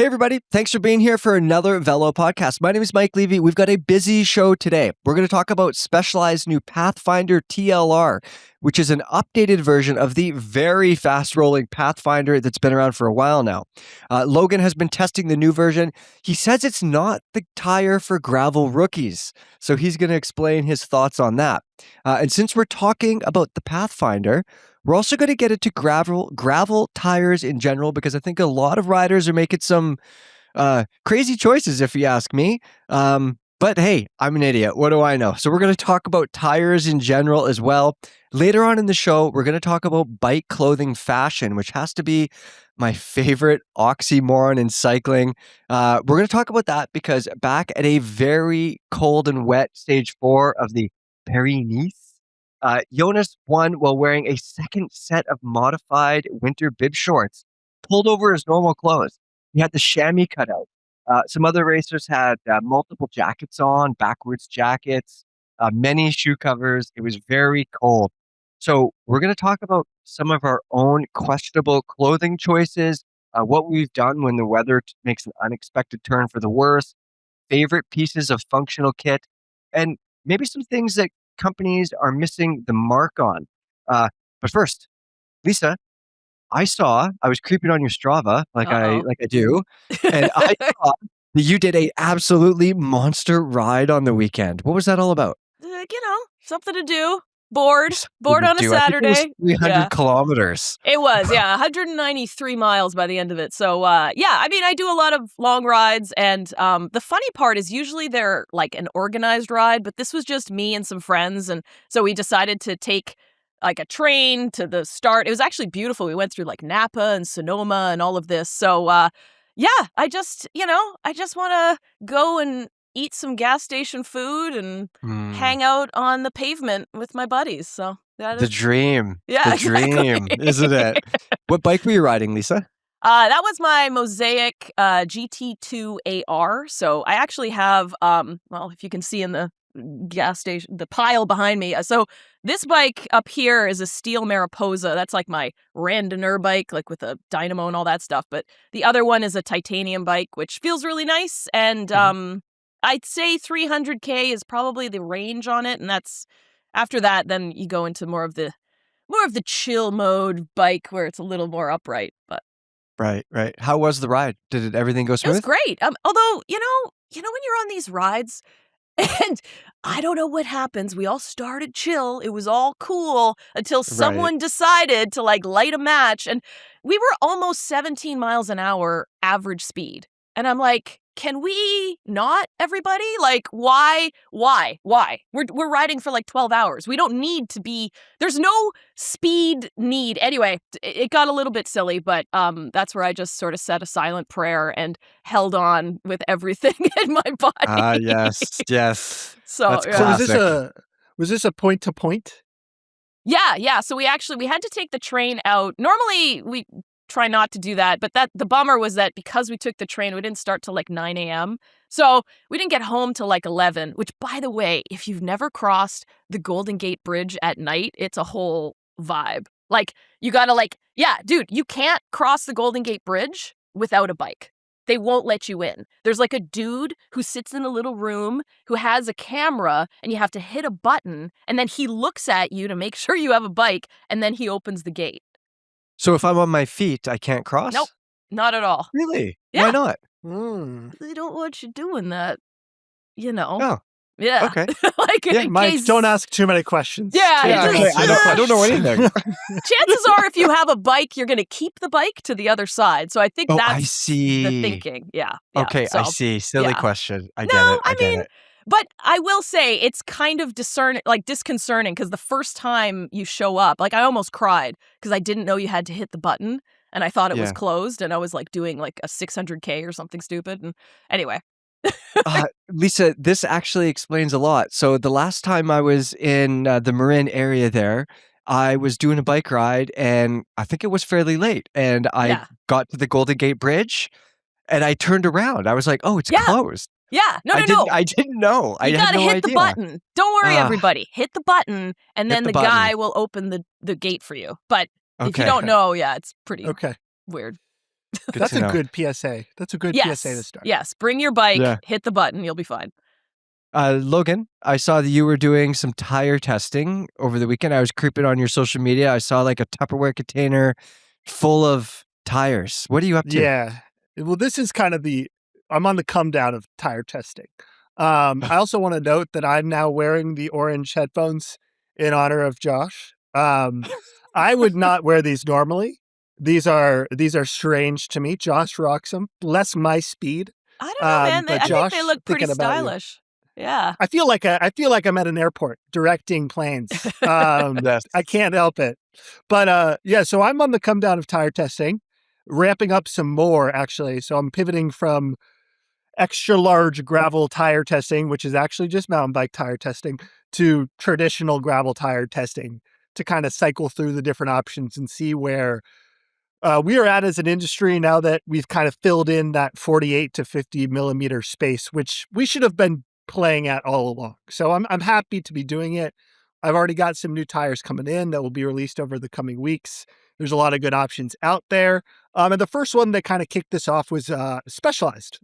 Hey, everybody. Thanks for being here for another Velo podcast. My name is Mike Levy. We've got a busy show today. We're going to talk about Specialized new Pathfinder TLR, which is an updated version of the very fast-rolling Pathfinder that's been around for a while now. Logan has been testing the new version. He says it's not the tire for gravel rookies, so he's going to explain his thoughts on that. And since we're talking about the Pathfinder, we're also going to get into gravel tires in general, because I think a lot of riders are making some crazy choices, if you ask me. But hey, I'm an idiot. What do I know? So we're going to talk about tires in general as well. Later on in the show, we're going to talk about bike clothing fashion, which has to be my favorite oxymoron in cycling. We're going to talk about that because back at a very cold and wet stage 4 of the Paris-Nice, Jonas won while wearing a second set of modified winter bib shorts, pulled over his normal clothes. He had the chamois cut out. Some other racers had multiple jackets on, backwards jackets, many shoe covers. It was very cold. So we're going to talk about some of our own questionable clothing choices, what we've done when the weather makes an unexpected turn for the worse, favorite pieces of functional kit, and maybe some things that companies are missing the mark on. But first, Lisa, I was creeping on your Strava like I do, and I saw that you did a absolutely monster ride on the weekend. What was that all about? Something to do. Bored on a Saturday. I think it was 300 kilometers. It was, 193 miles by the end of it. So, I do a lot of long rides, and the funny part is usually they're like an organized ride, but this was just me and some friends, and so we decided to take like a train to the start. It was actually beautiful. We went through like Napa and Sonoma and all of this. So, I just want to go and eat some gas station food and hang out on the pavement with my buddies. So the dream. Yeah, the dream, isn't it? What bike were you riding, Lisa? That was my Mosaic GT2 AR. So I actually have, if you can see in the gas station, the pile behind me. So this bike up here is a steel Mariposa. That's like my Randonneur bike, like with a dynamo and all that stuff. But the other one is a titanium bike, which feels really nice. And I'd say 300K is probably the range on it, and that's after that. Then you go into more of the chill mode bike where it's a little more upright. But right. How was the ride? Did everything go smooth? It was great. Although when you're on these rides, and I don't know what happens. We all started chill. It was all cool until someone decided to like light a match, and we were almost 17 miles an hour average speed, and I'm like, can we not, everybody? Like, why? We're riding for like 12 hours. We don't need to be, there's no speed need. Anyway, it got a little bit silly, but that's where I just sort of said a silent prayer and held on with everything in my body. Yes. So, that's classic. So was this a point to point? Yeah. So we had to take the train out. Normally we try not to do that, but the bummer was that because we took the train, we didn't start till like 9 a.m. So we didn't get home till like 11, which, by the way, if you've never crossed the Golden Gate Bridge at night, it's a whole vibe. Like, you gotta dude, you can't cross the Golden Gate Bridge without a bike. They won't let you in. There's like a dude who sits in a little room who has a camera, and you have to hit a button, and then he looks at you to make sure you have a bike, and then he opens the gate. So if I'm on my feet, I can't cross? Nope, not at all. Really? Yeah. Why not? They don't want you doing that, Oh. Yeah. Okay. Mike, don't ask too many questions. Yeah. Okay. I don't know anything. Chances are, if you have a bike, you're going to keep the bike to the other side. So I think that's I see. the thinking. Yeah. Okay, so, I see. Silly question. I get it. I mean, but I will say it's kind of disconcerting, because the first time you show up, like, I almost cried because I didn't know you had to hit the button, and I thought it was closed, and I was like doing like a 600K or something stupid. And anyway. Lisa, this actually explains a lot. So the last time I was in the Marin area there, I was doing a bike ride, and I think it was fairly late, and I got to the Golden Gate Bridge, and I turned around. I was like, oh, it's closed. Yeah, no. I didn't know. You gotta hit the button. Don't worry, everybody. Hit the button, and then the guy will open the gate for you. But if you don't know, it's pretty weird. Good That's to a know. good PSA. That's a good PSA to start. Yes. Bring your bike, Yeah. hit the button, you'll be fine. Logan, I saw that you were doing some tire testing over the weekend. I was creeping on your social media. I saw like a Tupperware container full of tires. What are you up to? Yeah. Well, this is kind of I'm on the come down of tire testing. I also want to note that I'm now wearing the orange headphones in honor of Josh. I would not wear these normally. These are strange to me. Josh rocks them. Less my speed. I don't know, man. But I think Josh, they look pretty thinking about you. stylish. Yeah. I feel like I'm at an airport directing planes. Yes. I can't help it. But yeah, so I'm on the come down of tire testing, ramping up some more actually. So I'm pivoting from extra large gravel tire testing, which is actually just mountain bike tire testing, to traditional gravel tire testing to kind of cycle through the different options and see where we are at as an industry now that we've kind of filled in that 48 to 50 millimeter space, which we should have been playing at all along. So I'm happy to be doing it. I've already got some new tires coming in that will be released over the coming weeks. There's a lot of good options out there. And the first one that kind of kicked this off was Specialized,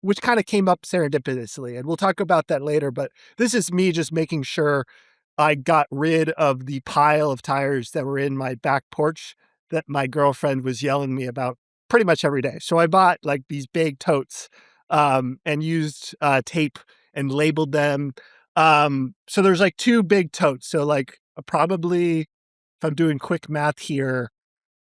which kind of came up serendipitously. And we'll talk about that later. But this is me just making sure I got rid of the pile of tires that were in my back porch that my girlfriend was yelling me about pretty much every day. So I bought like these big totes and used tape and labeled them. So there's like two big totes. So like probably, if I'm doing quick math here,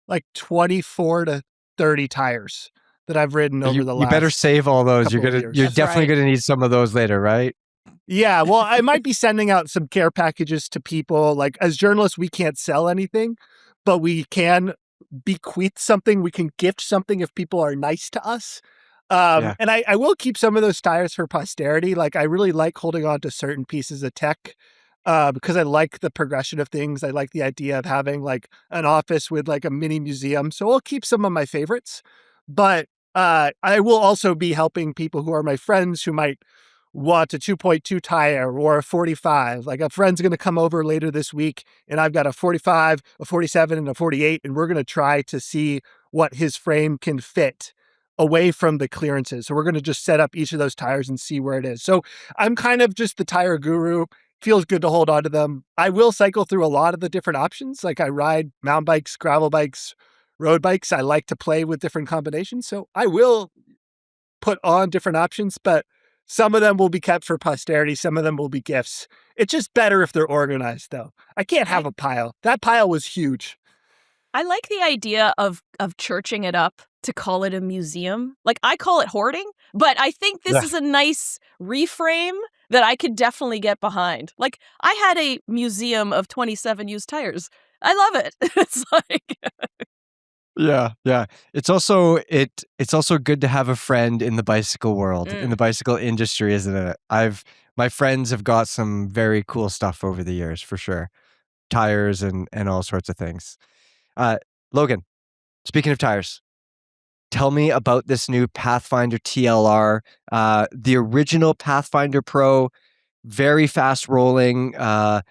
like 24 to 30 tires that I've ridden over the last. You better save all those. You're years. definitely gonna need some of those later, right? Yeah, well, I might be sending out some care packages to people. Like as journalists, we can't sell anything, but we can bequeath something. We can gift something if people are nice to us. And I will keep some of those tires for posterity. Like I really like holding on to certain pieces of tech because I like the progression of things. I like the idea of having like an office with like a mini museum. So I'll keep some of my favorites, but I will also be helping people who are my friends who might want a 2.2 tire or a 45. Like a friend's going to come over later this week and I've got a 45, a 47 and a 48. And we're going to try to see what his frame can fit away from the clearances. So we're going to just set up each of those tires and see where it is. So I'm kind of just the tire guru. Feels good to hold on to them. I will cycle through a lot of the different options. Like I ride mountain bikes, gravel bikes, road bikes. I like to play with different combinations. So I will put on different options, but some of them will be kept for posterity. Some of them will be gifts. It's just better if they're organized, though. I can't have a pile. That pile was huge. I like the idea of churching it up to call it a museum. Like I call it hoarding, but I think this is a nice reframe that I could definitely get behind. Like I had a museum of 27 used tires. I love it. It's like Yeah. It's also good to have a friend in the bicycle world, in the bicycle industry, isn't it? My friends have got some very cool stuff over the years, for sure. Tires and all sorts of things. Logan, speaking of tires, tell me about this new Pathfinder TLR, the original Pathfinder Pro, very fast rolling. How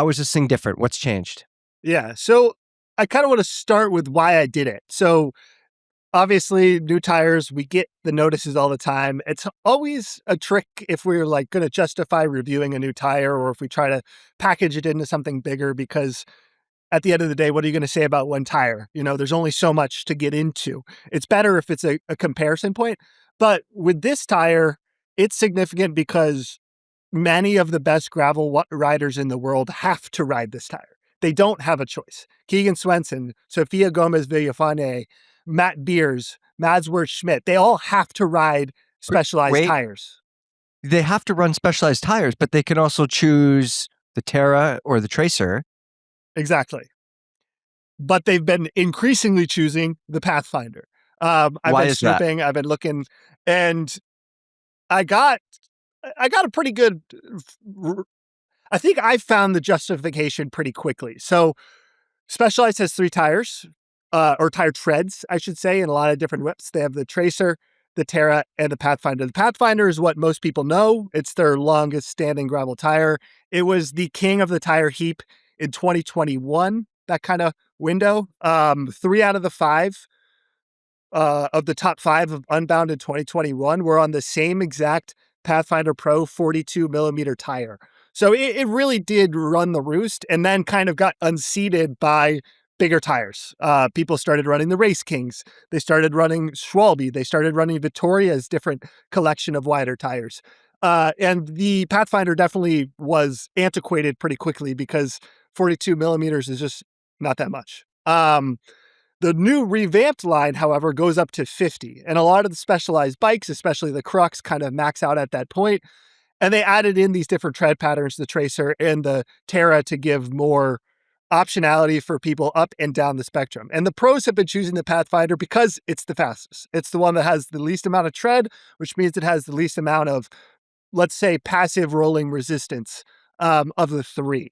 is this thing different? What's changed? Yeah, so I kind of want to start with why I did it. So obviously, new tires, we get the notices all the time. It's always a trick if we're like going to justify reviewing a new tire or if we try to package it into something bigger because at the end of the day, what are you going to say about one tire? You know, there's only so much to get into. It's better if it's a comparison point. But with this tire, it's significant because many of the best gravel riders in the world have to ride this tire. They don't have a choice. Keegan Swenson, Sofia Gomez Villafane, Matt Beers, Madsworth Schmidt, they all have to ride Specialized tires. They have to run Specialized tires, but they can also choose the Terra or the Tracer. Exactly. But they've been increasingly choosing the Pathfinder. I've been snooping, I've been looking, and I got a pretty good, I think I found the justification pretty quickly. So Specialized has 3 tires, or tire treads, I should say, in a lot of different whips. They have the Tracer, the Terra, and the Pathfinder. The Pathfinder is what most people know. It's their longest standing gravel tire. It was the king of the tire heap in 2021, that kind of window. 3 out of the 5 of the top 5 of Unbound in 2021 were on the same exact Pathfinder Pro 42 millimeter tire. So it really did run the roost, and then kind of got unseated by bigger tires. People started running the Race Kings. They started running Schwalbe. They started running Vittoria's different collection of wider tires. And the Pathfinder definitely was antiquated pretty quickly because 42 millimeters is just not that much. The new revamped line, however, goes up to 50. And a lot of the Specialized bikes, especially the Crux, kind of max out at that point. And they added in these different tread patterns, the Tracer and the Terra, to give more optionality for people up and down the spectrum. And the pros have been choosing the Pathfinder because it's the fastest. It's the one that has the least amount of tread, which means it has the least amount of, let's say, passive rolling resistance of the 3.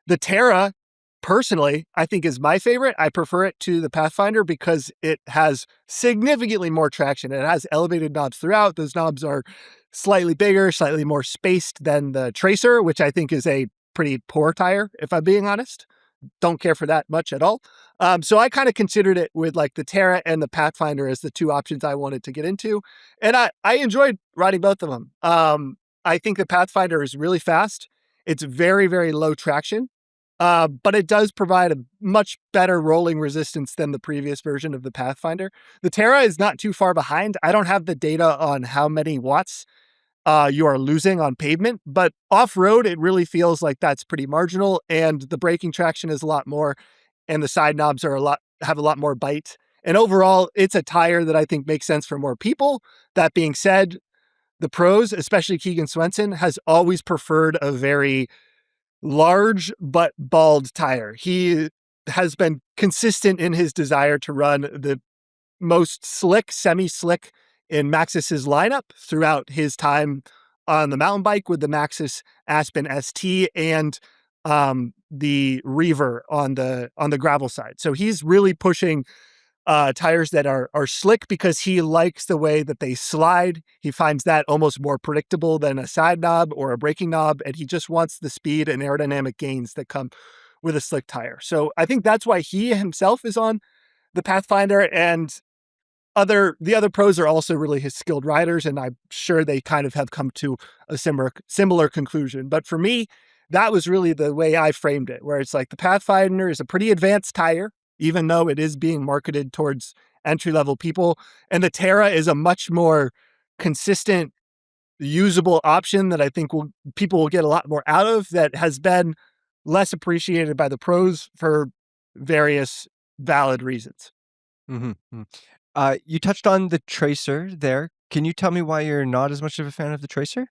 The Terra, personally, I think is my favorite. I prefer it to the Pathfinder because it has significantly more traction. It has elevated knobs throughout. Those knobs are slightly bigger, slightly more spaced than the Tracer, which I think is a pretty poor tire, if I'm being honest. Don't care for that much at all. So I kind of considered it with like the Terra and the Pathfinder as the 2 options I wanted to get into. And I enjoyed riding both of them. I think the Pathfinder is really fast. It's very, very low traction. But it does provide a much better rolling resistance than the previous version of the Pathfinder. The Terra is not too far behind. I don't have the data on how many watts you are losing on pavement, but off-road, it really feels like that's pretty marginal, and the braking traction is a lot more, and the side knobs have a lot more bite. And overall, it's a tire that I think makes sense for more people. That being said, the pros, especially Keegan Swenson, has always preferred a very large but bald tire. He has been consistent in his desire to run the most slick, semi-slick in Maxxis's lineup throughout his time on the mountain bike with the Maxxis Aspen ST and the Reaver on the gravel side. So he's really pushing tires that are slick because he likes the way that they slide. He finds that almost more predictable than a side knob or a braking knob, and he just wants the speed and aerodynamic gains that come with a slick tire. So I think that's why he himself is on the Pathfinder, and the other pros are also really his skilled riders, and I'm sure they kind of have come to a similar conclusion. But for me, that was really the way I framed it, where it's like the Pathfinder is a pretty advanced tire, even though it is being marketed towards entry-level people. And the Terra is a much more consistent, usable option that I think people will get a lot more out of, that has been less appreciated by the pros for various valid reasons. Mm-hmm. You touched on the Tracer there. Can you tell me why you're not as much of a fan of the Tracer?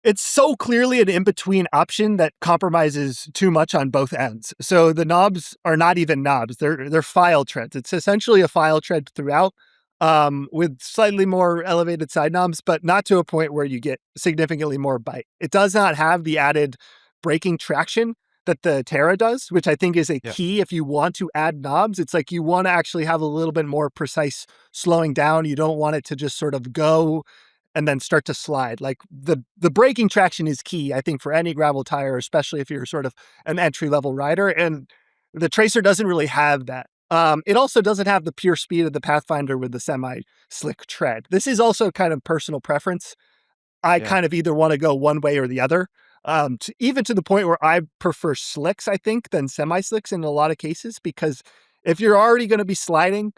It's so clearly an in-between option that compromises too much on both ends. So the knobs are not even knobs. They're file treads. It's essentially a file tread throughout, with slightly more elevated side knobs, but not to a point where you get significantly more bite. It does not have the added braking traction that the Terra does, which I think is a key if you want to add knobs. It's like you want to actually have a little bit more precise slowing down. You don't want it to just sort of go and then start to slide. Like the braking traction is key, I think, for any gravel tire, especially if you're sort of an entry-level rider. And the Tracer doesn't really have that. It also doesn't have the pure speed of the Pathfinder with the semi-slick tread. This is also kind of personal preference. I kind of either want to go one way or the other. Even to the point where I prefer slicks, I think, than semi-slicks in a lot of cases, because if you're already going to be sliding,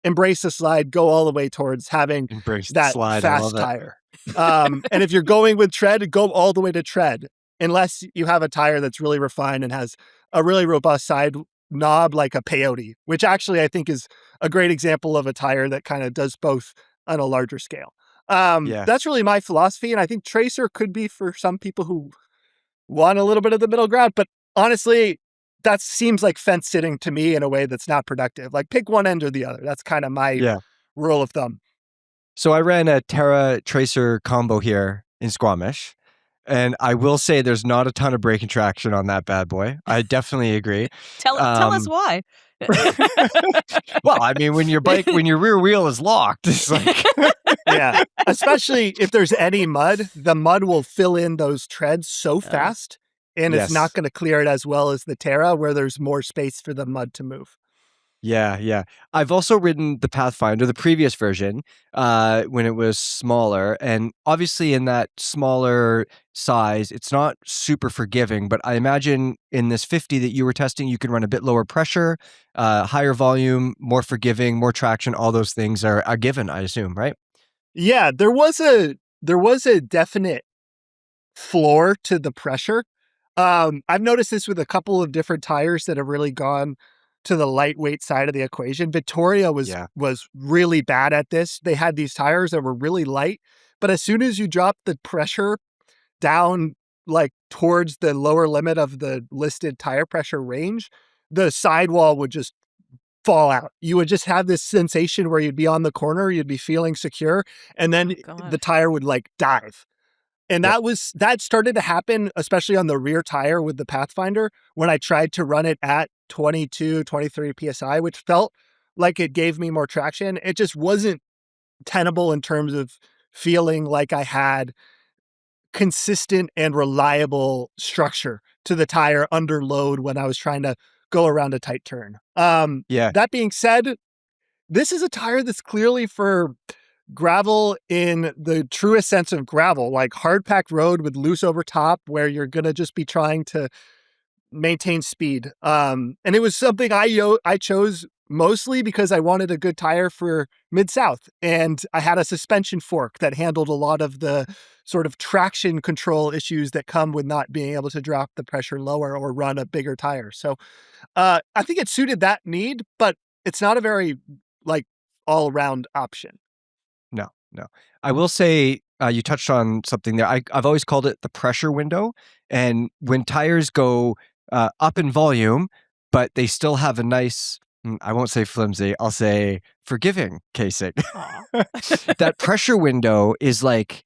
embrace the slide, go all the way towards having that fast tire. And if you're going with tread, go all the way to tread, unless you have a tire that's really refined and has a really robust side knob like a peyote, which actually I think is a great example of a tire that kind of does both on a larger scale. That's really my philosophy. And I think Tracer could be for some people who want a little bit of the middle ground, but honestly, that seems like fence sitting to me in a way that's not productive. Like pick one end or the other. That's kind of my rule of thumb. So I ran a Terra Tracer combo here in Squamish, and I will say there's not a ton of braking traction on that bad boy. I definitely agree. Tell us why. Well, I mean, when your rear wheel is locked, it's like yeah. Especially if there's any mud, the mud will fill in those treads so fast, and it's not going to clear it as well as the Terra, where there's more space for the mud to move. Yeah. I've also ridden the Pathfinder, the previous version, when it was smaller. And obviously in that smaller size, it's not super forgiving, but I imagine in this 50 that you were testing, you can run a bit lower pressure, higher volume, more forgiving, more traction. All those things are given, I assume, right? Yeah, there was a definite floor to the pressure. I've noticed this with a couple of different tires that have really gone to the lightweight side of the equation. Victoria was Yeah. was really bad at this. They had these tires that were really light, but as soon as you drop the pressure down like towards the lower limit of the listed tire pressure range, the sidewall would just fall out. You would just have this sensation where you'd be on the corner, you'd be feeling secure, and then Oh the God. tire would like dive. And Yep. that started to happen, especially on the rear tire with the Pathfinder, when I tried to run it at 22, 23 PSI, which felt like it gave me more traction. It just wasn't tenable in terms of feeling like I had consistent and reliable structure to the tire under load when I was trying to go around a tight turn. Yeah. That being said, this is a tire that's clearly for gravel in the truest sense of gravel, like hard packed road with loose over top where you're going to just be trying to maintain speed. And it was something I chose mostly because I wanted a good tire for Mid South, and I had a suspension fork that handled a lot of the sort of traction control issues that come with not being able to drop the pressure lower or run a bigger tire. So I think it suited that need, but it's not a very like all around option. No. I will say you touched on something there. I've always called it the pressure window. And when tires go up in volume, but they still have a nice, I won't say flimsy, I'll say forgiving casing. Aw. That pressure window is like,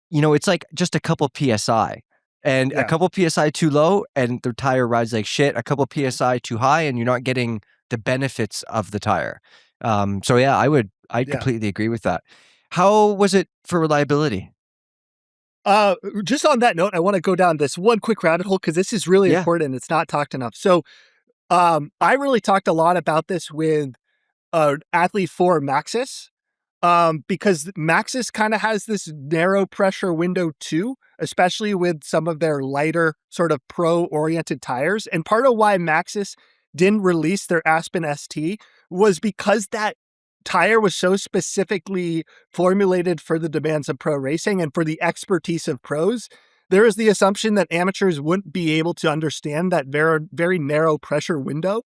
it's like just a couple PSI. And a Yeah. couple PSI too low, and the tire rides like shit. A couple PSI too high, and you're not getting the benefits of the tire. So yeah, I'd Yeah. completely agree with that. How was it for reliability? Just on that note, I want to go down this one quick rabbit hole because this is really Yeah. important. It's not talked enough. So, I really talked a lot about this with Athlete 4 Maxis, because Maxis kind of has this narrow pressure window too, especially with some of their lighter sort of pro oriented tires. And part of why Maxis didn't release their Aspen ST was because that tire was so specifically formulated for the demands of pro racing and for the expertise of pros. There is the assumption that amateurs wouldn't be able to understand that very, very narrow pressure window,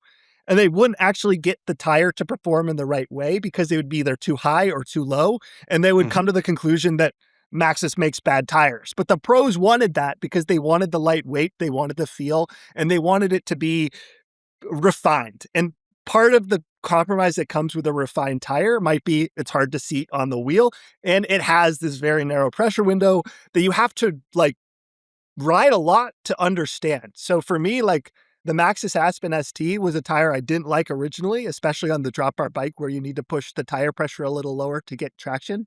and they wouldn't actually get the tire to perform in the right way because they would be either too high or too low, and they would Mhm. come to the conclusion that Maxxis makes bad tires. But the pros wanted that because they wanted the lightweight, they wanted the feel, and they wanted it to be refined. And part of the compromise that comes with a refined tire might be it's hard to seat on the wheel, and it has this very narrow pressure window that you have to like ride a lot to understand. So for me, like the Maxxis Aspen ST was a tire I didn't like originally, especially on the drop bar bike where you need to push the tire pressure a little lower to get traction.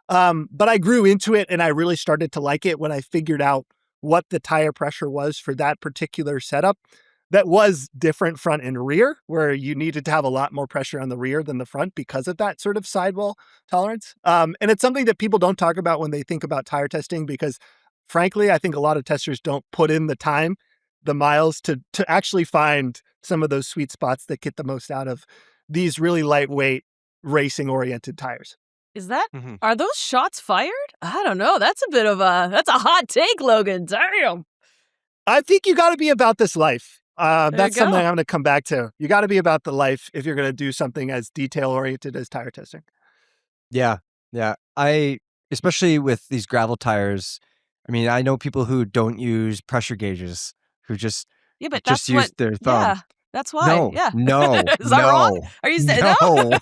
But I grew into it and I really started to like it when I figured out what the tire pressure was for that particular setup. That was different front and rear, where you needed to have a lot more pressure on the rear than the front because of that sort of sidewall tolerance. And it's something that people don't talk about when they think about tire testing because, frankly, I think a lot of testers don't put in the time, the miles to actually find some of those sweet spots that get the most out of these really lightweight racing oriented tires. Is that Mhm. are those shots fired? I don't know. That's a hot take, Logan. Damn. I think you got to be about this life. There you That's something go. I'm going to come back to. You got to be about the life if you're going to do something as detail oriented as tire testing. Yeah. Yeah. Especially with these gravel tires, I mean, I know people who don't use pressure gauges, who just Yeah, but just that's what use their thumb. yeah, that's why. No, Yeah. no, Is that wrong? no, Are you saying no. no?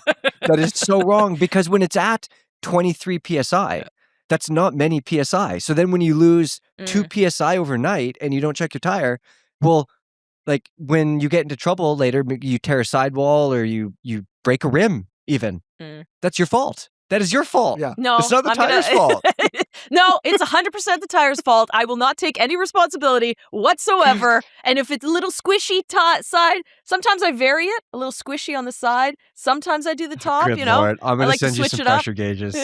That is so wrong because when it's at 23 PSI, that's not many PSI. So then when you lose 2 Mm, PSI overnight and you don't check your tire, well, like when you get into trouble later, you tear a sidewall or you break a rim even. mm. That's your fault. That is your fault. Yeah. No, It's not the I'm tire's fault. No, it's 100% the tire's fault. I will not take any responsibility whatsoever. And if it's a little squishy side, sometimes I vary it, a little squishy on the side. Sometimes I do the top, Good you know. Lord. I'm I going like to to send you switch some it up. pressure gauges.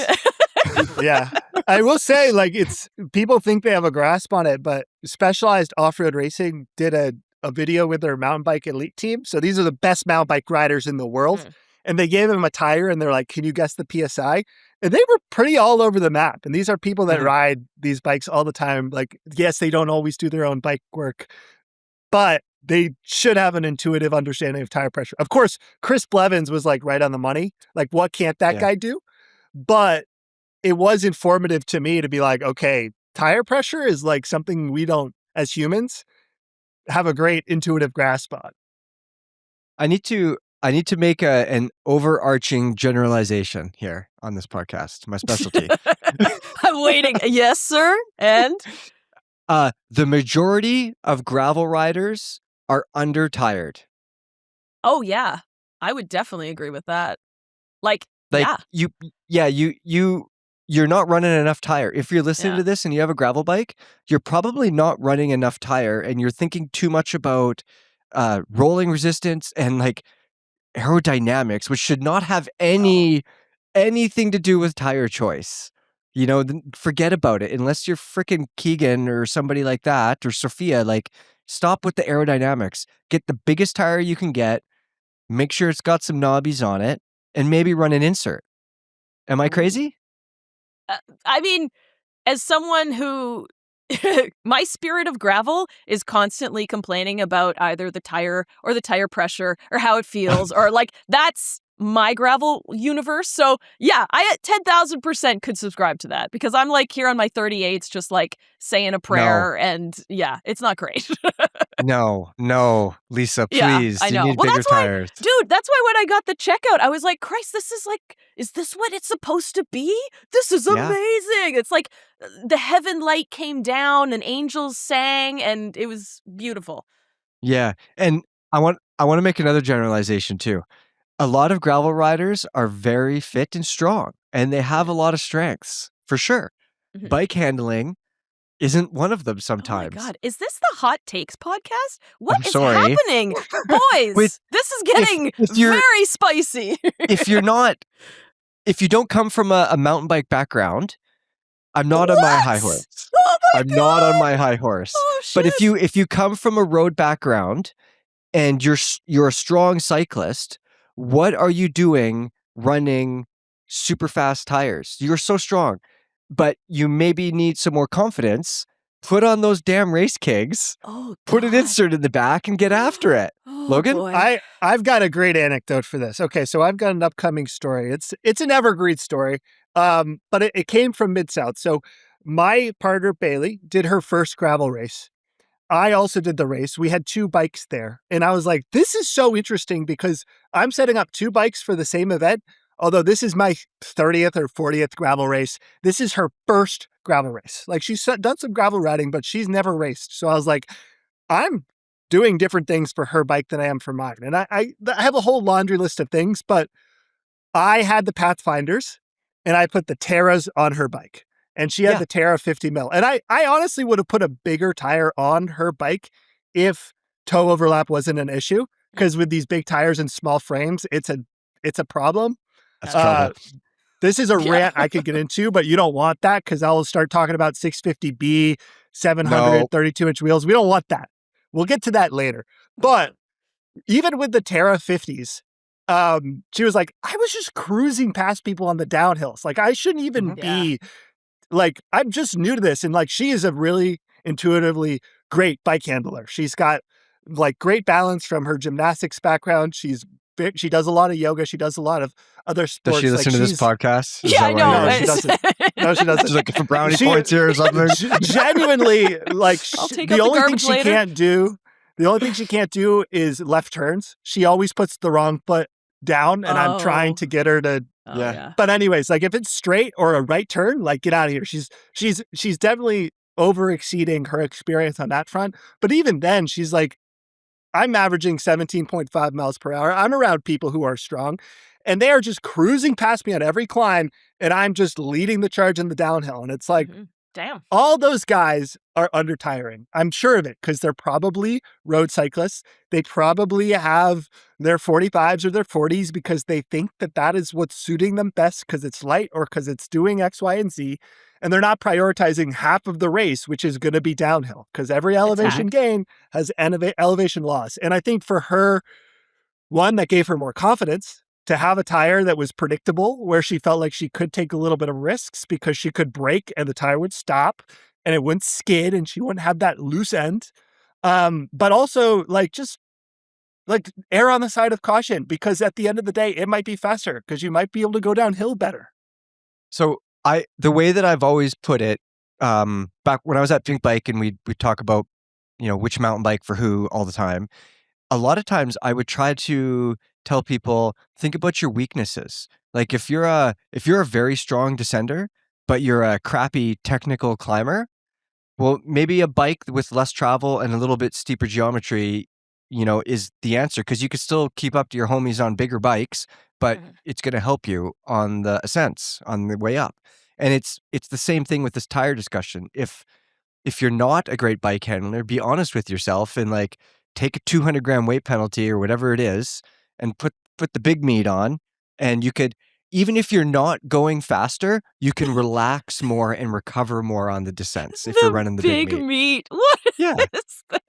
Yeah. I will say, like, it's people think they have a grasp on it, but Specialized Off-Road Racing did a video with their mountain bike elite team. So these are the best mountain bike riders in the world. And they gave them a tire and they're like, can you guess the PSI? And they were pretty all over the map. And these are people that ride these bikes all the time. Like, yes, they don't always do their own bike work, but they should have an intuitive understanding of tire pressure. Of course, Chris Blevins was like right on the money. Like, what can't that guy do? But it was informative to me to be like, okay, tire pressure is like something we don't, as humans, have a great intuitive grasp on. I need to make an overarching generalization here on this podcast, my specialty. I'm waiting. Yes, sir. And? The majority of gravel riders are undertired. Oh, yeah. I would definitely agree with that. You're not running enough tire. If you're listening to this and you have a gravel bike, you're probably not running enough tire and you're thinking too much about rolling resistance and like aerodynamics, which should not have anything to do with tire choice. You know, forget about it. Unless you're freaking Keegan or somebody like that, or Sophia, like stop with the aerodynamics. Get the biggest tire you can get, make sure it's got some knobbies on it, and maybe run an insert. Am I crazy? I mean, as someone who, my spirit of gravel is constantly complaining about either the tire or the tire pressure or how it feels, or like that's my gravel universe. So yeah, I at 10,000% could subscribe to that because I'm like here on my 38s, just like saying a prayer, and yeah, it's not great. No, Lisa, please. I know. You need Well, bigger that's why, tires. dude, that's why when I got the checkout, I was like, Christ, is this what it's supposed to be? This is amazing. It's like the heaven light came down and angels sang and it was beautiful. Yeah. And I want to make another generalization too. A lot of gravel riders are very fit and strong and they have a lot of strengths for sure. Mhm. Bike handling isn't one of them sometimes. Oh my God. Is this the Hot Takes podcast? What I'm is sorry. happening? Boys, Wait, this is getting if you're- very spicy. if you don't come from a mountain bike background, I'm not on my high horse. Oh my I'm not on my high horse. Oh, But shit. if you come from a road background and you're a strong cyclist, what are you doing running super fast tires? You're so strong, but you maybe need some more confidence. Put on those damn race kegs, put an God. insert in the back and get after it. Oh, Logan? boy. I've got a great anecdote for this. Okay, so I've got an upcoming story. It's an evergreen story, but it came from Mid-South. So my partner Bailey did her first gravel race. I also did the race. We had two bikes there. And I was like, this is so interesting because I'm setting up two bikes for the same event. Although this is my 30th or 40th gravel race. This is her first gravel race. Like she's done some gravel riding, but she's never raced. So I was like, I'm doing different things for her bike than I am for mine. And I have a whole laundry list of things, but I had the Pathfinders and I put the Terras on her bike. And she had the Terra 50 mil. And I honestly would have put a bigger tire on her bike if toe overlap wasn't an issue. Because with these big tires and small frames, it's a problem. That's trouble. This is a rant I could get into, but you don't want that because I'll start talking about 650B, 700, 32-inch wheels. We don't want that. We'll get to that later. But even with the Terra 50s, she was like, I was just cruising past people on the downhills. Like, I shouldn't even be... Like, I'm just new to this. And like, she is a really intuitively great bike handler. She's got like great balance from her gymnastics background. She does a lot of yoga. She does a lot of other sports. Does she listen to this podcast? Is Yeah, that I why know. you're- No, she doesn't. No, she doesn't. She's looking for brownie points here or something. Genuinely, like, I'll take the out the only thing garbage she later. can't do, is left turns. She always puts the wrong foot down, and I'm trying to get her to. Oh, Yeah. But anyways, like if it's straight or a right turn, like get out of here. She's definitely over exceeding her experience on that front. But even then, she's like, I'm averaging 17.5 miles per hour. I'm around people who are strong, and they are just cruising past me on every climb, and I'm just leading the charge in the downhill. And it's like, damn, all those guys are under tiring. I'm sure of it because they're probably road cyclists. They probably have their 45s or their 40s because they think that that is what's suiting them best because it's light or because it's doing X, Y, and Z. And they're not prioritizing half of the race, which is going to be downhill because every elevation gain has elevation loss. And I think for her, one, that gave her more confidence to have a tire that was predictable, where she felt like she could take a little bit of risks because she could brake and the tire would stop and it wouldn't skid and she wouldn't have that loose end. But also just err on the side of caution because at the end of the day, it might be faster because you might be able to go downhill better. So the way that I've always put it, back when I was at Think Bike and we'd talk about, which mountain bike for who all the time. A lot of times I would try to tell people, think about your weaknesses. Like if you're a very strong descender, but you're a crappy technical climber, well, maybe a bike with less travel and a little bit steeper geometry, is the answer because you could still keep up to your homies on bigger bikes, but it's going to help you on the ascents on the way up. And it's the same thing with this tire discussion. If you're not a great bike handler, be honest with yourself and take a 200 gram weight penalty or whatever it is and put the big meat on. And you could, even if you're not going faster, you can relax more and recover more on the descents if you're running the big meat. What Yeah. is this?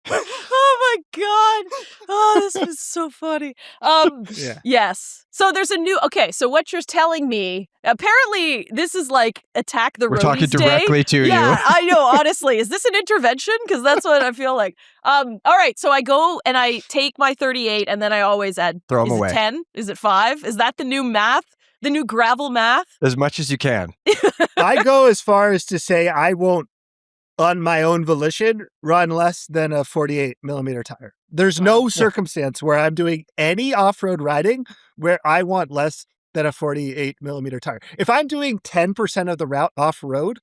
Oh my God. Oh, this is so funny. Yes. So there's so what you're telling me, apparently this is like attack the roadies We're talking directly to you. Yeah, I know, honestly. Is this an intervention? Because that's what I feel like. All right, so I go and I take my 38 and then I always add, throw them away. Is it 10? Is it 5? Is that the new math? The new gravel math? As much as you can. I go as far as to say I won't, on my own volition, run less than a 48 millimeter tire. There's no circumstance where I'm doing any off-road riding where I want less than a 48 millimeter tire. If I'm doing 10% of the route off-road,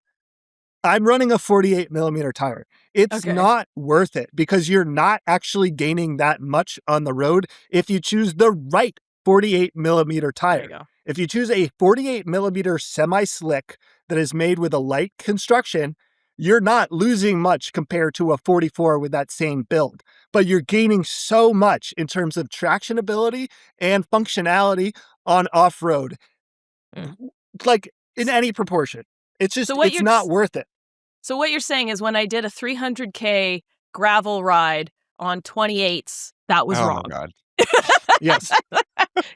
I'm running a 48 millimeter tire. It's not worth it because you're not actually gaining that much on the road if you choose the right 48 millimeter tire. There you go. If you choose a 48 millimeter semi-slick that is made with a light construction, you're not losing much compared to a 44 with that same build, but you're gaining so much in terms of traction ability and functionality on off-road, like in any proportion. It's just, it's not worth it. So what you're saying is when I did a 300K gravel ride on 28s, that was wrong. Oh, my God. Yes.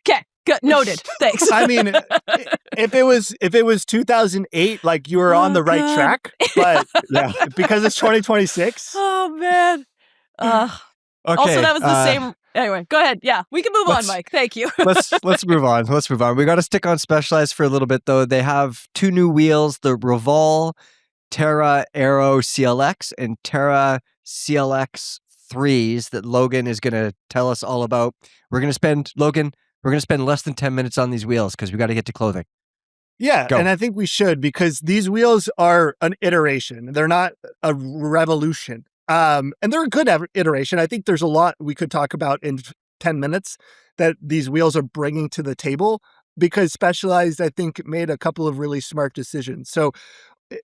Okay. Good. Noted. Thanks. I mean, if it was 2008, you were on the right track, but because it's 2026. Oh man. Okay. Also, that was the same. Anyway, go ahead. Yeah, we can move on, Mike. Thank you. let's move on. Let's move on. We got to stick on Specialized for a little bit though. They have 2 new wheels: the Revol Terra Aero CLX and Terra CLX 3s that Logan is going to tell us all about. We're going to spend less than 10 minutes on these wheels because we got to get to clothing. Yeah, and I think we should because these wheels are an iteration. They're not a revolution. And they're a good iteration. I think there's a lot we could talk about in 10 minutes that these wheels are bringing to the table because Specialized, I think, made a couple of really smart decisions. So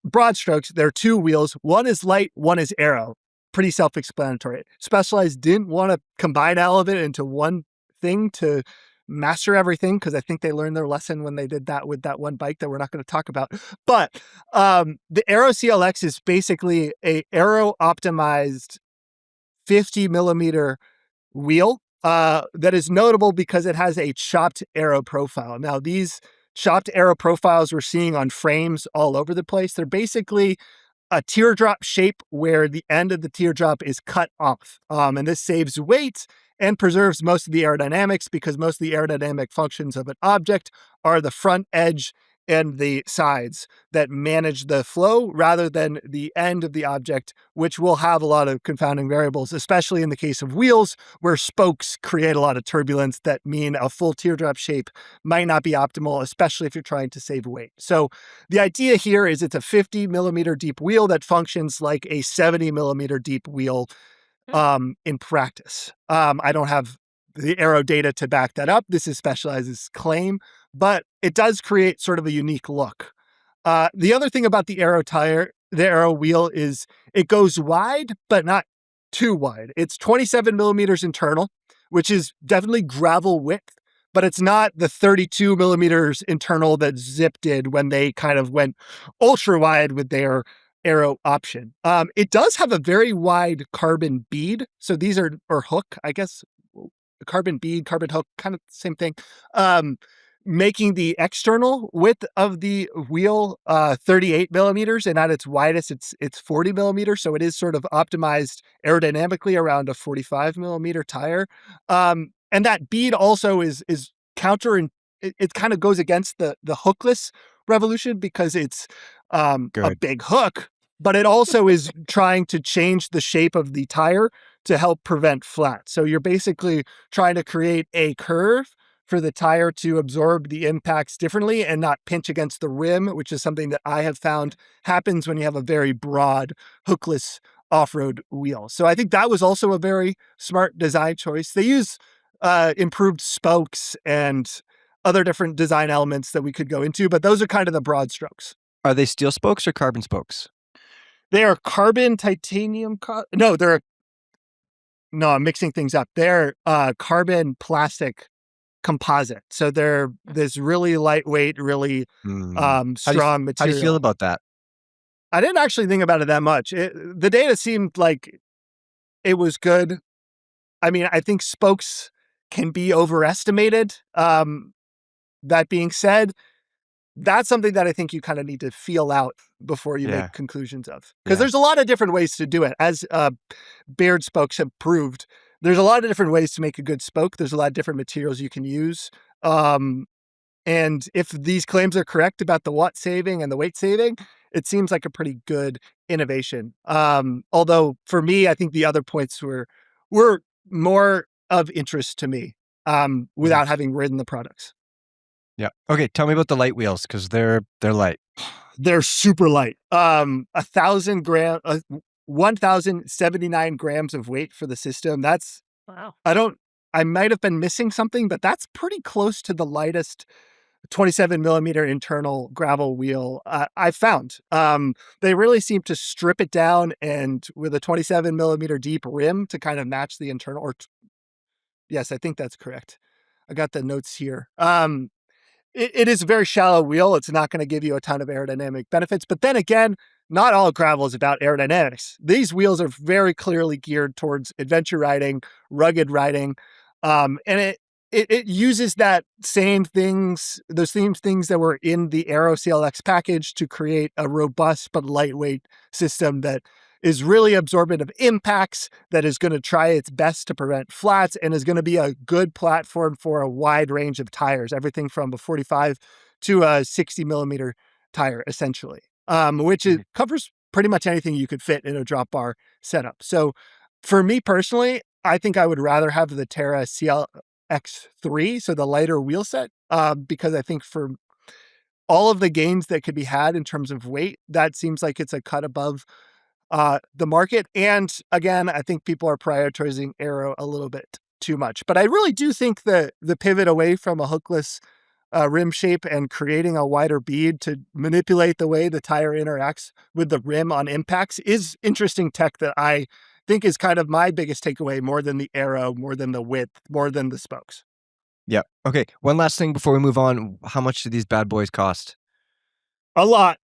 broad strokes, there are 2 wheels. One is light, one is aero. Pretty self-explanatory. Specialized didn't want to combine all of it into one thing to master everything because I think they learned their lesson when they did that with that one bike that we're not going to talk about. But the Aero CLX is basically a aero optimized 50 millimeter wheel that is notable because it has a chopped aero profile. Now, these chopped aero profiles we're seeing on frames all over the place. They're basically a teardrop shape where the end of the teardrop is cut off. And this saves weight and preserves most of the aerodynamics because most of the aerodynamic functions of an object are the front edge and the sides that manage the flow rather than the end of the object, which will have a lot of confounding variables, especially in the case of wheels where spokes create a lot of turbulence that mean a full teardrop shape might not be optimal, especially if you're trying to save weight. So the idea here is it's a 50 millimeter deep wheel that functions like a 70 millimeter deep wheel in practice. I don't have the Aero data to back that up. This is Specialized's claim, but it does create sort of a unique look. The other thing about the Aero wheel is it goes wide, but not too wide. It's 27 millimeters internal, which is definitely gravel width, but it's not the 32 millimeters internal that Zip did when they kind of went ultra wide with their Aero option. It does have a very wide carbon bead. So these are, or hook, I guess, carbon bead, carbon hook, kind of same thing. Making the external width of the wheel 38 millimeters, and at its widest, it's 40 millimeters. So it is sort of optimized aerodynamically around a 45 millimeter tire. And that bead also is counter, and it kind of goes against the hookless revolution because it's a big hook, but it also is trying to change the shape of the tire to help prevent flat. So you're basically trying to create a curve for the tire to absorb the impacts differently and not pinch against the rim, which is something that I have found happens when you have a very broad hookless off-road wheel. So I think that was also a very smart design choice. They use improved spokes and other different design elements that we could go into, but those are kind of the broad strokes. Are they steel spokes or carbon spokes? They are carbon titanium. No, I'm mixing things up. They're carbon plastic composite. So they're this really lightweight, really strong material. How do you feel about that? I didn't actually think about it that much. The data seemed like it was good. I mean, I think spokes can be overestimated. That being said, that's something that I think you kind of need to feel out before you make conclusions of. Because there's a lot of different ways to do it. As Baird spokes have proved, there's a lot of different ways to make a good spoke. There's a lot of different materials you can use. And if these claims are correct about the watt saving and the weight saving, it seems like a pretty good innovation. Although for me, I think the other points were more of interest to me without having ridden the products. Yeah. Okay. Tell me about the light wheels because they're light. They're super light. 1,079 grams of weight for the system. That's wow. I might have been missing something, but that's pretty close to the lightest 27 millimeter internal gravel wheel I found. They really seem to strip it down and with a 27 millimeter deep rim to kind of match the internal. Yes, I think that's correct. I got the notes here. It is a very shallow wheel. It's not going to give you a ton of aerodynamic benefits. But then again, not all gravel is about aerodynamics. These wheels are very clearly geared towards adventure riding, rugged riding. And it uses those same things that were in the Aero CLX package to create a robust but lightweight system that is really absorbent of impacts, that is going to try its best to prevent flats, and is going to be a good platform for a wide range of tires, everything from a 45 to a 60 millimeter tire, essentially, which covers pretty much anything you could fit in a drop bar setup. So for me personally, I think I would rather have the Terra CLX3, so the lighter wheel set, because I think for all of the gains that could be had in terms of weight, that seems like it's a cut above the market. And again, I think people are prioritizing Aero a little bit too much. But I really do think that the pivot away from a hookless rim shape and creating a wider bead to manipulate the way the tire interacts with the rim on impacts is interesting tech that I think is kind of my biggest takeaway, more than the Aero, more than the width, more than the spokes. Yeah. Okay. One last thing before we move on. How much do these bad boys cost? A lot.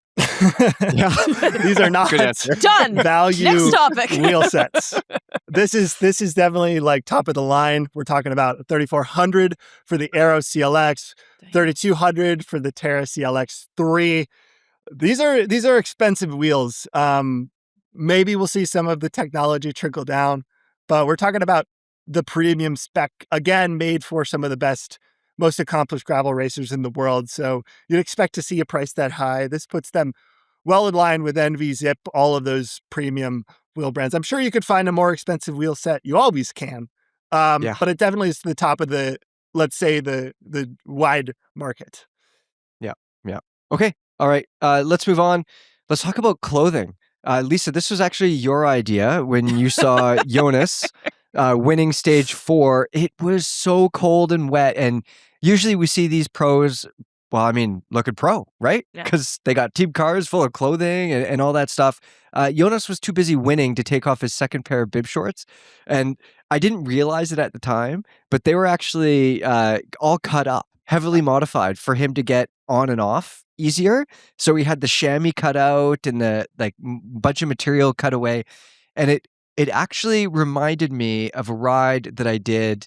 Yeah. These are not Good answer. Done. value Next topic. wheel sets. This is definitely like top of the line. We're talking about $3,400 for the Aero CLX, $3,200 for the Terra CLX 3. These are expensive wheels. Maybe we'll see some of the technology trickle down, but we're talking about the premium spec, again, made for some of the best, most accomplished gravel racers in the world. So you'd expect to see a price that high. This puts them well in line with Envy, Zip, all of those premium wheel brands. I'm sure you could find a more expensive wheel set. You always can. But it definitely is the top of the, let's say, the wide market. Yeah. Okay. All right. Let's move on. Let's talk about clothing. Lisa, this was actually your idea when you saw Jonas winning stage 4. It was so cold and wet. And usually we see these pros, well, I mean, looking pro, right? Yeah. Because they got team cars full of clothing and all that stuff. Jonas was too busy winning to take off his second pair of bib shorts. And I didn't realize it at the time, but they were actually all cut up, heavily modified for him to get on and off easier. So he had the chamois cut out and the bunch of material cut away. And it actually reminded me of a ride that I did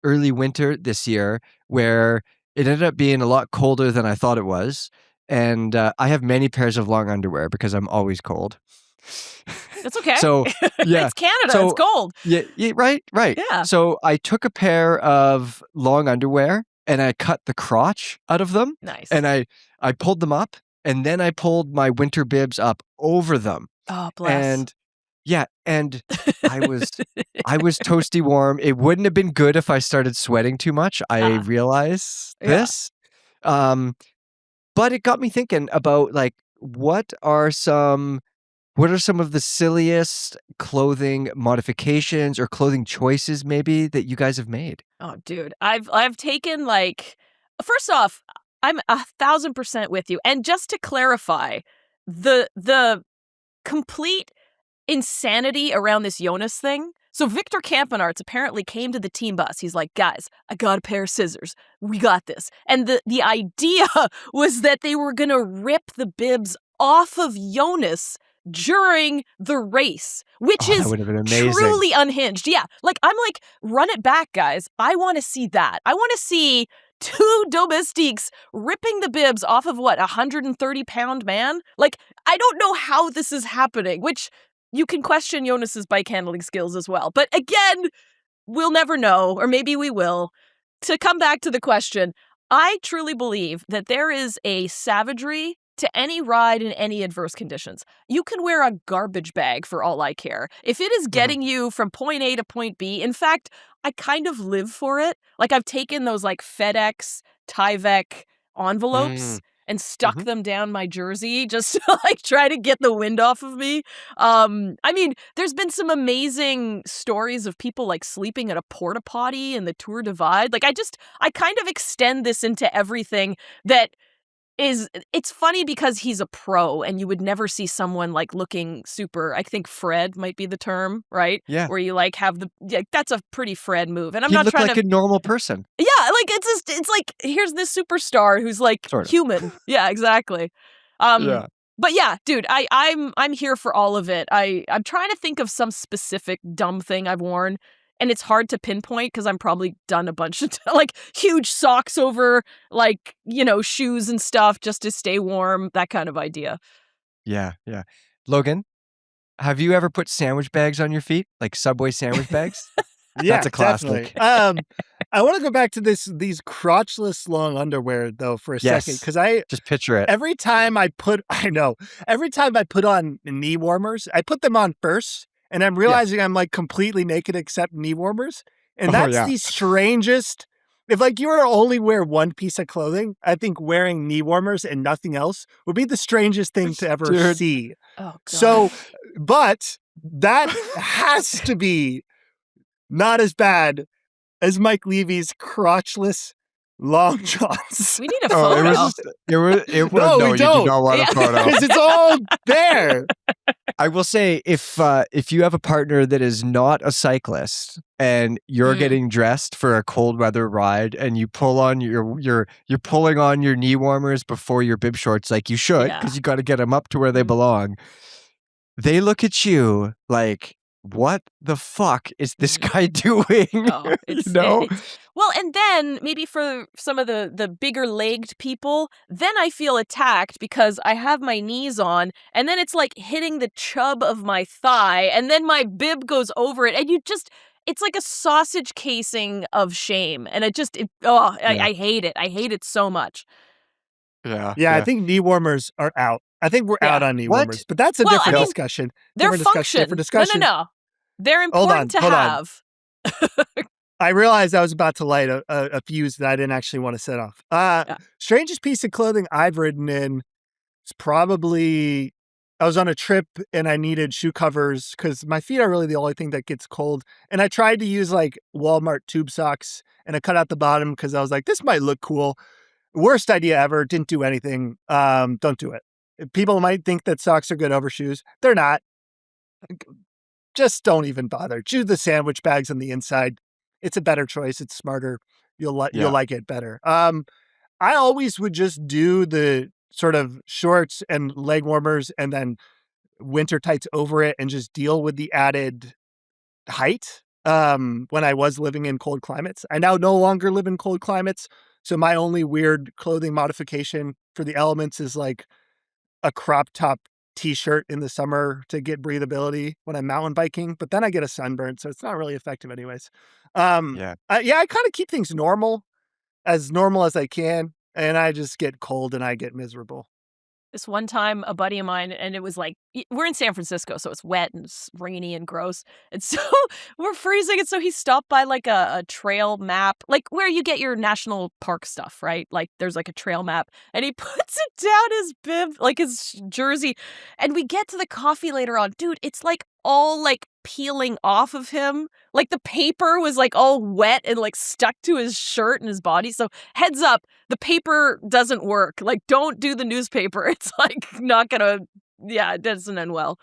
early winter this year where it ended up being a lot colder than I thought it was. And I have many pairs of long underwear because I'm always cold. That's okay. So, yeah. It's Canada. It's cold. Yeah, right. Yeah. So I took a pair of long underwear and I cut the crotch out of them. Nice. And I pulled them up and then I pulled my winter bibs up over them. Oh, bless. And yeah, and I was toasty warm. It wouldn't have been good if I started sweating too much. I realize this. But it got me thinking about like what are some of the silliest clothing modifications or clothing choices maybe that you guys have made? Oh, dude, I've taken like, first off, I'm 1,000% with you. And just to clarify, the complete insanity around this Jonas thing. So Victor Campenarts apparently came to the team bus. He's like, guys, I got a pair of scissors. We got this. And the idea was that they were going to rip the bibs off of Jonas during the race, which is that would have been amazing. Truly unhinged. Yeah, like I'm like, run it back, guys. I want to see that. I want to see two domestiques ripping the bibs off of what, 130-pound man? Like, I don't know how this is happening, which you can question Jonas's bike handling skills as well. But again, we'll never know, or maybe we will. To come back to the question, I truly believe that there is a savagery to any ride in any adverse conditions. You can wear a garbage bag for all I care. If it is getting you from point A to point B, in fact, I kind of live for it. Like I've taken those like FedEx, Tyvek envelopes and stuck them down my jersey just to like try to get the wind off of me. I mean, there's been some amazing stories of people like sleeping at a porta potty in the Tour Divide. Like I kind of extend this into everything that it's funny because he's a pro and you would never see someone like looking super, I think Fred might be the term, right? Yeah. Where you like have that's a pretty Fred move. And I'm He not looked trying like to a normal person. Yeah, like it's like here's this superstar who's like Sort of. human. Yeah, exactly. Yeah. But yeah, dude, I'm here for all of it. I'm trying to think of some specific dumb thing I've worn. And it's hard to pinpoint because I'm probably done a bunch of like huge socks over like, shoes and stuff just to stay warm, that kind of idea. Yeah. Logan, have you ever put sandwich bags on your feet? Like Subway sandwich bags? Yeah, That's a classic. definitely. I want to go back to these crotchless long underwear though for a second because I just picture it. every time I put on knee warmers, I put them on first. And I'm realizing I'm like completely naked except knee warmers. And that's the strangest. If like you were to only wear one piece of clothing, I think wearing knee warmers and nothing else would be the strangest thing to ever see. Oh, God. So, but that has to be not as bad as Mike Levy's crotchless long johns. We need a photo. We do do not want a photo. Because it's all there. I will say if you have a partner that is not a cyclist and you're getting dressed for a cold weather ride and you pull on you're pulling on your knee warmers before your bib shorts like you should because you got to get them up to where they belong. They look at you like, what the fuck is this guy doing? Oh, well, and then maybe for some of the bigger legged people, then I feel attacked because I have my knees on and then it's like hitting the chub of my thigh and then my bib goes over it and it's like a sausage casing of shame. And I hate it. I hate it so much. Yeah, I think knee warmers are out. I think we're out on knee warmers, but that's a different discussion. They're different discussion. No. They're important to have. I realized I was about to light a fuse that I didn't actually want to set off. Strangest piece of clothing I've ridden in is probably I was on a trip and I needed shoe covers because my feet are really the only thing that gets cold. And I tried to use like Walmart tube socks and I cut out the bottom because I was like, this might look cool. Worst idea ever. Didn't do anything. Don't do it. People might think that socks are good over shoes. They're not. Just don't even bother. Choose the sandwich bags on the inside. It's a better choice. It's smarter. You'll like it better. I always would just do the sort of shorts and leg warmers and then winter tights over it and just deal with the added height when I was living in cold climates. I now no longer live in cold climates. So my only weird clothing modification for the elements is like a crop top t-shirt in the summer to get breathability when I'm mountain biking, but then I get a sunburn. So it's not really effective anyways. I kind of keep things normal as I can. And I just get cold and I get miserable. This one time, a buddy of mine, and it was like, we're in San Francisco, so it's wet and it's rainy and gross. And so we're freezing. And so he stopped by like a trail map, like where you get your national park stuff, right? Like there's like a trail map. And he puts it down his bib, like his jersey. And we get to the coffee later on. Dude, it's like all like peeling off of him. Like the paper was like all wet and like stuck to his shirt and his body. So heads up, the paper doesn't work. Like don't do the newspaper. It's like not gonna, it doesn't end well.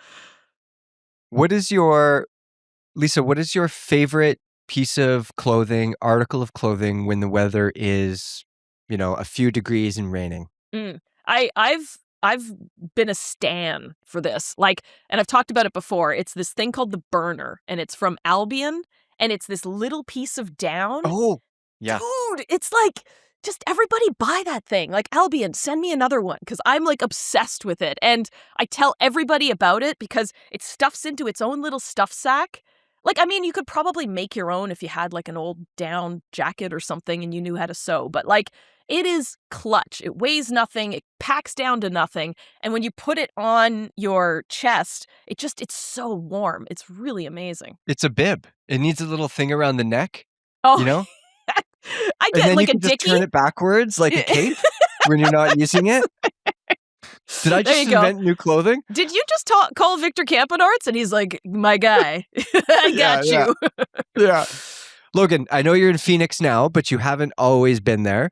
Lisa, what is your favorite piece of clothing, article of clothing when the weather is, a few degrees and raining? I've been a stan for this. Like, and I've talked about it before. It's this thing called the burner, and it's from Albion, and it's this little piece of down. Oh, yeah. Dude, it's like, just everybody buy that thing. Like, Albion, send me another one, because I'm like obsessed with it. And I tell everybody about it because it stuffs into its own little stuff sack. Like, I mean, you could probably make your own if you had like an old down jacket or something and you knew how to sew. But like, it is clutch. It weighs nothing. It packs down to nothing. And when you put it on your chest, it's so warm. It's really amazing. It's a bib. It needs a little thing around the neck. Oh, And I get then like you a can just dickie. turn it backwards like a cape when you're not using it. Did I There just you go. invent new clothing? Did you just call Victor Campenaerts? And he's like, my guy. I got you. Yeah. Logan, I know you're in Phoenix now, but you haven't always been there.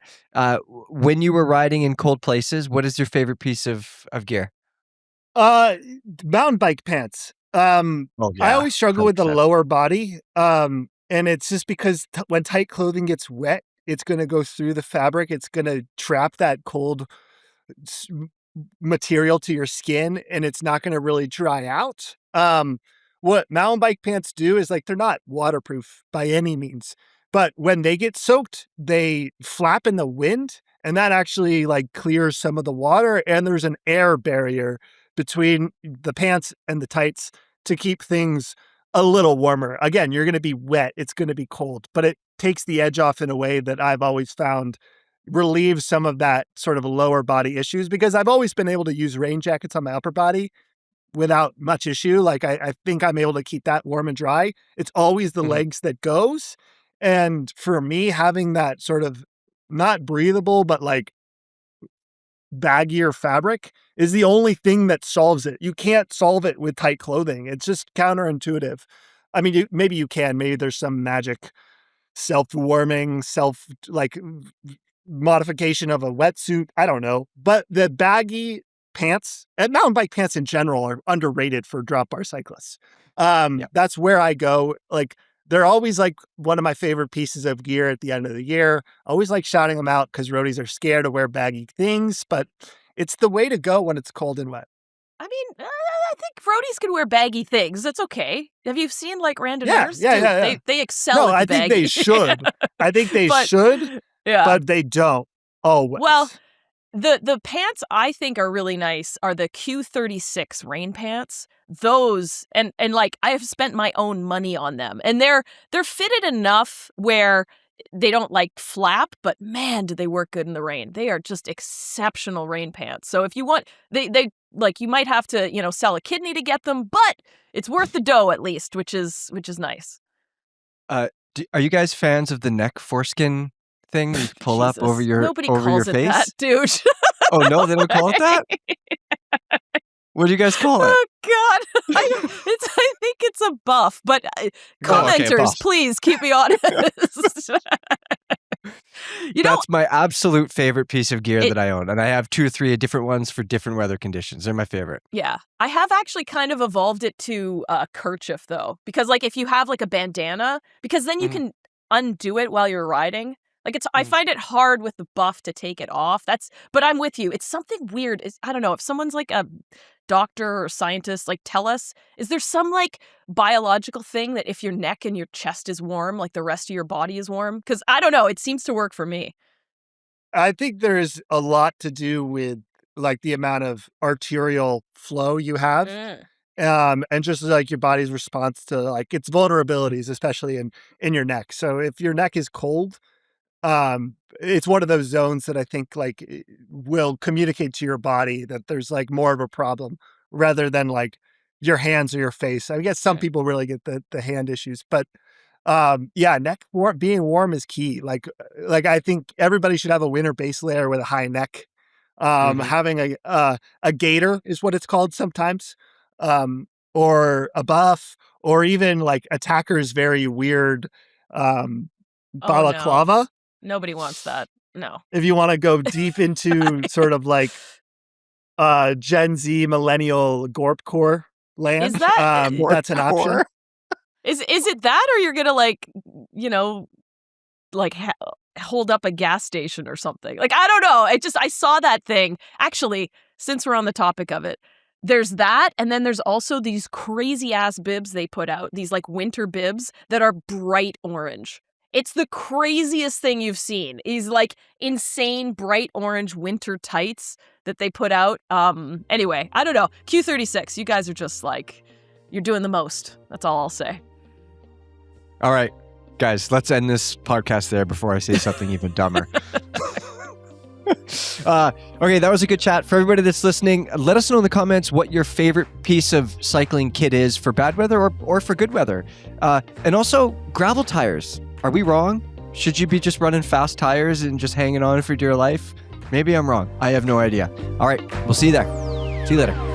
When you were riding in cold places, what is your favorite piece of gear? Mountain bike pants. I always struggle with the 100%. lower body. And it's just because when tight clothing gets wet, it's going to go through the fabric. It's going to trap that cold material to your skin and it's not going to really dry out. What mountain bike pants do is like, they're not waterproof by any means, but when they get soaked, they flap in the wind and that actually like clears some of the water. And there's an air barrier between the pants and the tights to keep things a little warmer. Again, you're going to be wet. It's going to be cold, but it takes the edge off in a way that I've always found relieves some of that sort of lower body issues because I've always been able to use rain jackets on my upper body without much issue. Like I think I'm able to keep that warm and dry. It's always the legs that goes. And for me, having that sort of not breathable, but like baggier fabric is the only thing that solves it. You can't solve it with tight clothing. It's just counterintuitive. I mean, maybe you can. Maybe there's some magic self-warming, modification of a wetsuit. I don't know. But the baggy pants and mountain bike pants in general are underrated for drop bar cyclists. That's where I go. Like they're always like one of my favorite pieces of gear at the end of the year. I always like shouting them out because roadies are scared to wear baggy things, but it's the way to go when it's cold and wet. I mean, I think roadies can wear baggy things. That's okay. Have you seen like randomiers? Yeah. They excel No, at I the think baggy. they should. I think they should, Yeah. but they don't always. Well, the pants I think are really nice are the Q36 rain pants. Those and like I have spent my own money on them, and they're fitted enough where they don't like flap, but man, do they work good in the rain. They are just exceptional rain pants. So if you want, they like you might have to sell a kidney to get them, but it's worth the dough at least, which is nice. Are you guys fans of the neck foreskin thing that you pull up over your Nobody over calls your it face? that, dude. Oh no, they don't call it that? What do you guys call it? Oh God, I think it's a buff. But commenters, buff. please keep me honest. That's my absolute favorite piece of gear that I own. And I have 2 or 3 different ones for different weather conditions. They're my favorite. Yeah. I have actually kind of evolved it to a kerchief, though. Because, like, if you have, like, a bandana, because then you can undo it while you're riding. Like, I find it hard with the buff to take it off. But I'm with you. It's something weird. I don't know. If someone's, like, a doctor or scientist, like, tell us, is there some, like, biological thing that if your neck and your chest is warm, like, the rest of your body is warm? Because I don't know. It seems to work for me. I think there's a lot to do with like the amount of arterial flow you have. And just like your body's response to like its vulnerabilities, especially in your neck. So if your neck is cold, it's one of those zones that I think like will communicate to your body that there's like more of a problem rather than like your hands or your face. I guess some people really get the hand issues, but being warm is key. Like I think everybody should have a winter base layer with a high neck. Having a gaiter is what it's called sometimes, or a buff, or even like attacker's very weird balaclava. No. Nobody wants that. No. If you want to go deep into sort of like Gen Z millennial gorpcore land, Is that that's an option. Is it that, or you're gonna like, like hold up a gas station or something? Like, I don't know. I saw that thing. Actually, since we're on the topic of it, there's that, and then there's also these crazy ass bibs they put out. These like winter bibs that are bright orange. It's the craziest thing you've seen. These like insane bright orange winter tights that they put out. Anyway, I don't know. Q36, you guys are just like, you're doing the most. That's all I'll say. All right, guys, let's end this podcast there before I say something even dumber. Okay, that was a good chat. For everybody that's listening, let us know in the comments what your favorite piece of cycling kit is for bad weather or for good weather. And also, gravel tires. Are we wrong? Should you be just running fast tires and just hanging on for dear life? Maybe I'm wrong. I have no idea. All right, we'll see you there. See you later.